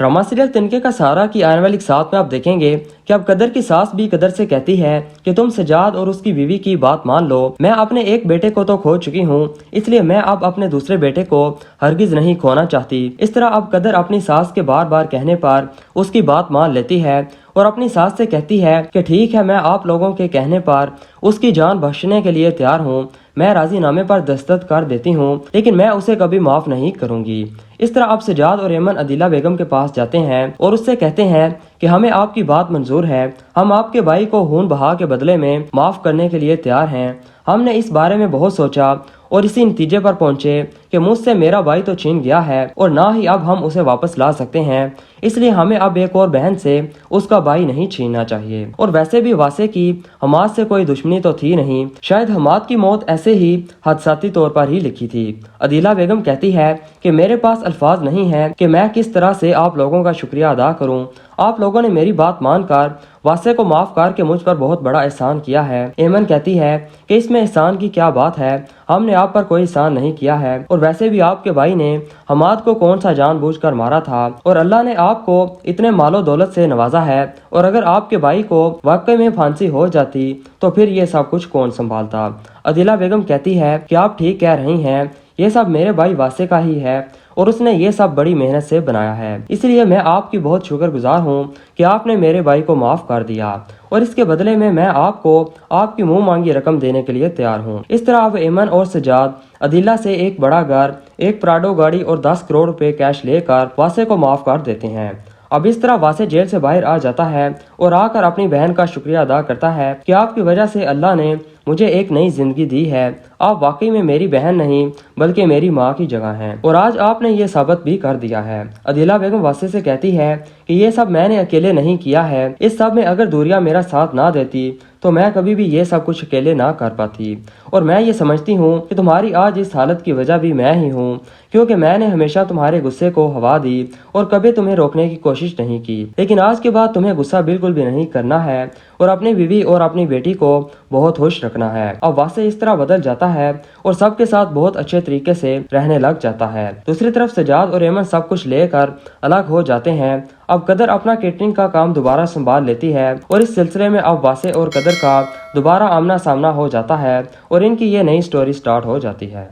Drama serial तिनके का सहारा की आने वाली साथ में आप देखेंगे कि अब कदर की सास भी कदर से कहती है कि तुम सजाद और उसकी बीवी की बात मान लो। मैं अपने एक बेटे को तो खो चुकी हूँ, इसलिए मैं अब अपने दूसरे बेटे को हरगिज नहीं खोना चाहती। इस तरह अब कदर अपनी सास के बार बार कहने पर उसकी बात मान लेती है और अपनी सास से कहती है कि ठीक है, मैं आप लोगों के कहने पर उसकी जान बख्शने के लिए तैयार हूँ। मैं राजीनामे पर दस्तखत कर देती हूँ, लेकिन मैं उसे कभी माफ नहीं करूंगी। इस तरह अब सजाद और एमन अदीला बेगम के पास जाते हैं और उससे कहते हैं कि हमें आपकी बात मंजूर है, हम आपके भाई को खून बहा के बदले में माफ करने के लिए तैयार हैं। हमने इस बारे में बहुत सोचा और इसी नतीजे पर पहुंचे कि मुझसे मेरा भाई तो छीन गया है और ना ही अब हम उसे वापस ला सकते हैं, इसलिए हमें अब एक और बहन से उसका भाई नहीं छीनना चाहिए। और वैसे भी वासे की हमाद से कोई दुश्मनी तो थी नहीं, शायद हमाद की मौत ऐसे ही हादसाती तौर पर ही लिखी थी। अदीला बेगम कहती है कि मेरे पास अल्फाज नहीं है कि मैं किस तरह से आप लोगों का शुक्रिया अदा करूं। आप लोगों ने मेरी बात मानकर वासे को माफ करके मुझ पर बहुत बड़ा एहसान किया है। एमन कहती है कि इसमें एहसान की क्या बात है, हमने आप पर कोई एहसान नहीं किया है और वैसे भी आपके भाई ने हमाद को कौन सा जानबूझकर मारा था और अल्लाह ने आपको इतने मालो दौलत से नवाजा है, और अगर आपके भाई को वाकई में फांसी हो जाती तो फिर ये सब कुछ कौन संभालता। अदीला बेगम कहती है कि आप ठीक कह रही हैं, ये सब मेरे भाई वासे का ही है और उसने ये सब बड़ी मेहनत से बनाया है, इसलिए मैं आपकी बहुत शुक्रगुजार हूँ कि आपने मेरे भाई को माफ कर दिया और इसके बदले में मैं आपको आपकी मुंह मांगी रकम देने के लिए तैयार हूँ। इस तरह अब एमन और सजाद अदीला से एक बड़ा घर, एक प्राडो गाड़ी और 10 करोड़ रुपए कैश लेकर वासे को माफ कर देते हैं। अब इस तरह वासे जेल से बाहर आ जाता है और आकर अपनी बहन का शुक्रिया अदा करता है कि आपकी वजह से अल्लाह ने मुझे एक नई जिंदगी दी है। आप वाकई में मेरी बहन नहीं बल्कि मेरी माँ की जगह हैं और आज आपने ये साबित भी कर दिया है। अदीला बेगम वासे से कहती है कि ये सब मैंने अकेले नहीं किया है, इस सब में अगर दूरिया मेरा साथ ना देती तो मैं कभी भी ये सब कुछ अकेले ना कर पाती, और मैं ये समझती हूँ कि तुम्हारी आज इस हालत की वजह भी मैं ही हूँ, क्योंकि मैंने हमेशा तुम्हारे गुस्से को हवा दी और कभी तुम्हें रोकने की कोशिश नहीं की। लेकिन आज के बाद तुम्हें गुस्सा बिल्कुल भी नहीं करना है और अपनी बीवी और अपनी बेटी को बहुत खुश रखना है। अब वासे इस तरह बदल जाता है और सबके साथ बहुत अच्छे तरीके से रहने लग जाता है। दूसरी तरफ सजाद और एमन सब कुछ लेकर अलग हो जाते हैं। अब कदर अपना केटरिंग का काम दोबारा संभाल लेती है और इस सिलसिले में अब वासे और कदर का दोबारा आमना सामना हो जाता है और इनकी ये नई स्टोरी स्टार्ट हो जाती है।